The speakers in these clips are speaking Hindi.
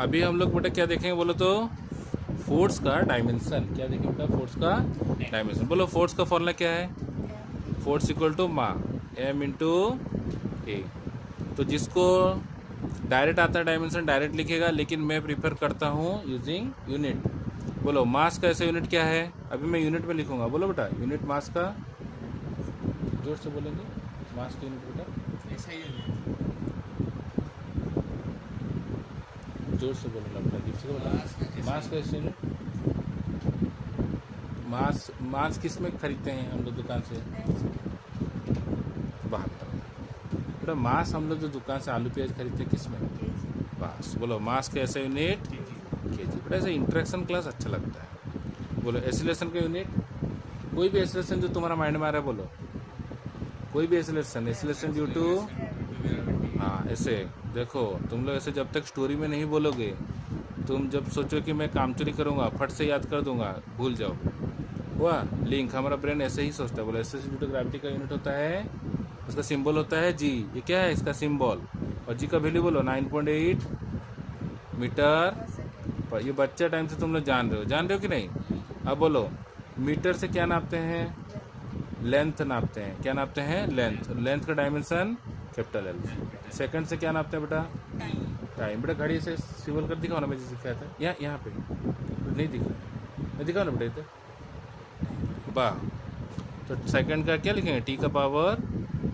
अभी हम लोग बेटा क्या देखेंगे बोलो तो, फोर्स का डायमेंशन। क्या देखेंगे बेटा, फोर्स का डायमेंशन। बोलो फोर्स का फॉर्मूला क्या है, फोर्स इक्वल टू मा एम इंटू ए। तो जिसको डायरेक्ट आता है डायमेंशन डायरेक्ट लिखेगा, लेकिन मैं प्रीफर करता हूँ यूजिंग यूनिट। बोलो मास का ऐसा यूनिट क्या है, अभी मैं यूनिट में लिखूंगा। बोलो बेटा यूनिट मास का, जोर से बोलेंगे, मास का यूनिट बेटा ऐसा ही जोर से बोलना बेटा, किसी को बेटा मास का ऐसा यूनिट। मास मास किस में खरीदते हैं हम लोग दुकान से, 72 बेटा। मास हम लोग जो दुकान से आलू प्याज खरीदते हैं किस में, बस। बोलो मास का ऐसा यूनिट केजी। बेटा ऐसे इंट्रैक्शन क्लास अच्छा लगता है। बोलो एसिलेशन का यूनिट, कोई भी एसिलेशन जो तुम्हारा माइंड में आ रहा है बोलो, कोई भी एसिलेशन, एसिलेशन ड्यू टू, हाँ ऐसे देखो तुम लोग ऐसे जब तक स्टोरी में नहीं बोलोगे, तुम जब सोचो कि मैं काम चोरी करूँगा फट से याद कर दूंगा, भूल जाओ। हुआ लिंक, हमारा ब्रेन ऐसे ही सोचता है। बोलो एसिलेशन ड्यू टू ग्रेविटी का यूनिट होता है, उसका सिंबल होता है जी। ये क्या है इसका सिंबल, और जी का वैल्यू बोलो 9.8 मीटर पर। ये बच्चा टाइम से तुम लोग जान रहे हो कि नहीं। अब बोलो मीटर से क्या नापते हैं, लेंथ नापते हैं। क्या नापते हैं, लेंथ। लेंथ का डायमेंशन कैपिटल एल। सेकंड से क्या नापते हैं बेटा, टाइम। बेटा घड़ी से सिंबल कर दिखाओ ना, मैं जैसे सिखाया था। यहाँ पे नहीं दिख रहा, मैं दिखाओ ना बेटा इधर, वाह। तो सेकंड का क्या लिखेंगे, टी का पावर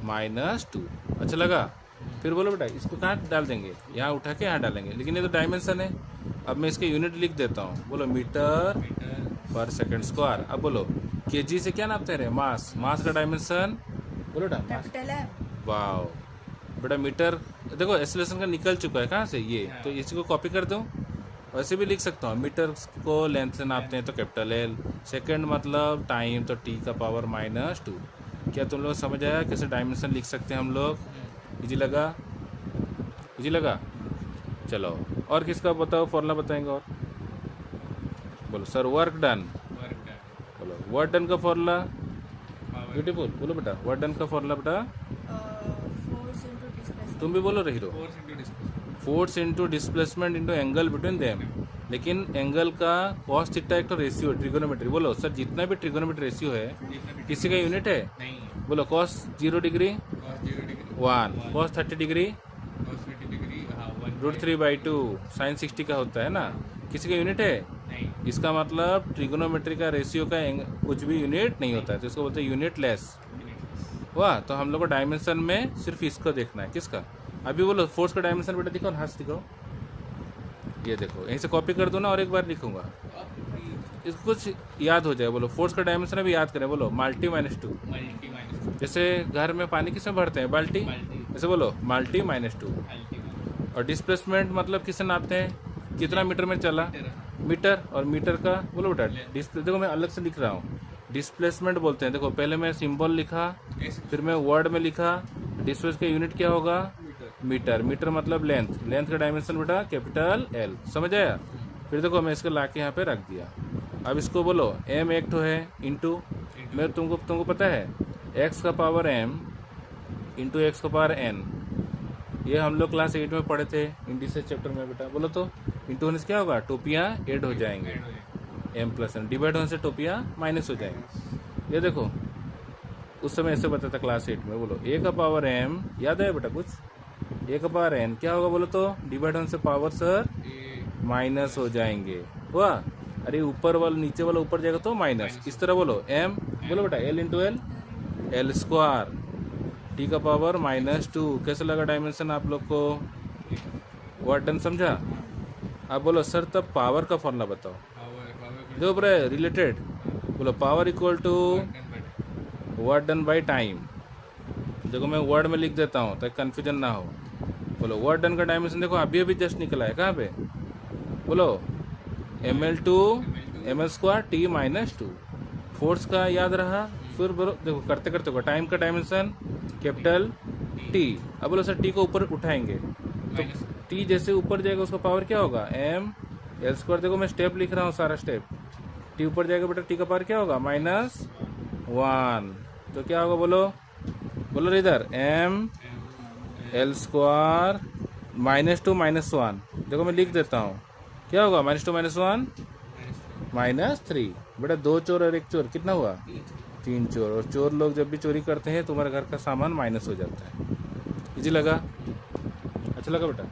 -2। अच्छा लगा। फिर बोलो बेटा इसको कहाँ डाल देंगे, यहाँ उठा के यहाँ डालेंगे, लेकिन ये तो डायमेंशन है। अब मैं इसके यूनिट लिख देता हूँ। बोलो मीटर पर सेकंड स्क्वायर। अब बोलो केजी से क्या नापते रहे, मास। मास का डायमेंशन बोलो बेटा, कैपिटल है। वाओ बेटा मीटर। देखो एसिलेशन का निकल चुका है कहाँ से ये, तो इसी को कॉपी कर दूँ। वैसे भी लिख सकता हूँ, मीटर को लेंथ से नापते हैं तो कैपिटल एल। सेकंड मतलब टाइम, तो टी का पावर -2। क्या तुम लोग समझ आया कैसे डायमेंशन लिख सकते हैं हम लोग। इजी लगा, इजी लगा। चलो और किसका बताओ, फॉर्मूला बताएंगे और। बोलो सर वर्क डन। बोलो वर्क डन का फॉर्मूला, ब्यूटीफुल। बोलो बेटा वर्क डन का फॉर्मूला बेटा, फोर्स इनटू डिस्प्लेसमेंट। तुम भी बोलो रही रो। Force into displacement into angle between them. लेकिन एंगल का कॉस थीटा एक तो रेशियो ट्रिगोनोमेट्री। बोलो सर जितना भी ट्रिगोनोमेट्री रेशियो है किसी का यूनिट है। नहीं, बोलो cos 0 degree cos 0 degree 1, cos 30 degree cos 30 degree, हाँ, √3/2, साइन 60 का होता है ना। किसी का यूनिट है, नहीं, इसका मतलब ट्रिगोनोमेट्री का रेशियो का कुछ भी यूनिट नहीं होता है, तो इसको बोलते हैं यूनिट लेस। वाह, तो हम लोग को डायमेंशन में सिर्फ इसको देखना है, किसका। अभी बोलो फोर्स का डायमेंशन बेटा दिखाओ, हाथ दिखाओ। ये देखो यहीं से कॉपी कर दो ना, और एक बार लिखूंगा, इसको कुछ याद हो जाए। बोलो फोर्स का डायमेंशन अभी याद करें। बोलो मल्टी -2। मल्टी माइनस जैसे घर में पानी किस में भरते हैं, बाल्टी। मल्टी जैसे बोलो मल्टी -2। मल्टी और डिस्प्लेसमेंट मतलब किससे नापते हैं, कितना मीटर में चला, मीटर। और मीटर का बोलो बेटा डिस्प्ले, देखो मैं अलग से लिख रहा हूँ, डिस्प्लेसमेंट बोलते हैं। देखो पहले मैं सिंबल लिखा, फिर मैं वर्ड में लिखा। डिस्प्लेस का यूनिट क्या होगा, मीटर। मीटर मतलब लेंथ। लेंथ का डायमेंशन बेटा कैपिटल एल। समझ आया। फिर देखो मैं इसको ला के यहाँ पे रख दिया। अब इसको बोलो m एक तो है इंटू, मैं तुमको पता है x का पावर m इंटू x का पावर n। ये हम लोग क्लास 8 में पढ़े थे इंडिसेस चैप्टर में बेटा। बोलो तो इंटू होने से क्या होगा, टोपियाँ ऐड हो जाएंगे, m प्लस n। डिवाइड होने से टोपियाँ माइनस हो जाएंगी। ये देखो उस समय ऐसे बताया था क्लास 8 में। बोलो a का पावर m, याद है बेटा कुछ, a का पावर n क्या होगा बोलो तो, डिवाइड होने से पावर सर माइनस हो जाएंगे। हुआ, अरे ऊपर वाला नीचे वाला ऊपर जाएगा तो माइनस। इस तरह बोलो m, बोलो बेटा l into L, L square, T का पावर -2। कैसे लगा डायमेंशन आप लोग को, वर्क डन समझा। अब बोलो सर तब पावर का फॉर्मूला बताओ। देखो बड़े रिलेटेड, बोलो power equal to work done by time. देखो मैं वर्ड में लिख देता हूँ ताकि कन्फ्यूजन ना हो। बोलो वर्क डन का डायमेंशन देखो अभी अभी जस्ट निकला है, कहाँ पे, बोलो ml2 ml² t -2। फोर्स का याद रहा। फिर बोलो देखो करते करते को टाइम का डायमेंशन कैपिटल टी। अब बोलो सर टी को ऊपर उठाएंगे तो टी जैसे ऊपर जाएगा उसका पावर क्या होगा, m l²। देखो मैं स्टेप लिख रहा हूँ सारा स्टेप, टी ऊपर जाएगा बेटा, टी का पावर क्या होगा -1। तो क्या होगा बोलो, बोलो इधर m l² -2 -1, देखो मैं लिख देता हूँ, क्या होगा -2 -1 -3। बेटा 2 चोर और 1 चोर कितना हुआ, 3 चोर। और चोर लोग जब भी चोरी करते हैं तुम्हारे घर का सामान माइनस हो जाता है। इजी लगा, अच्छा लगा बेटा।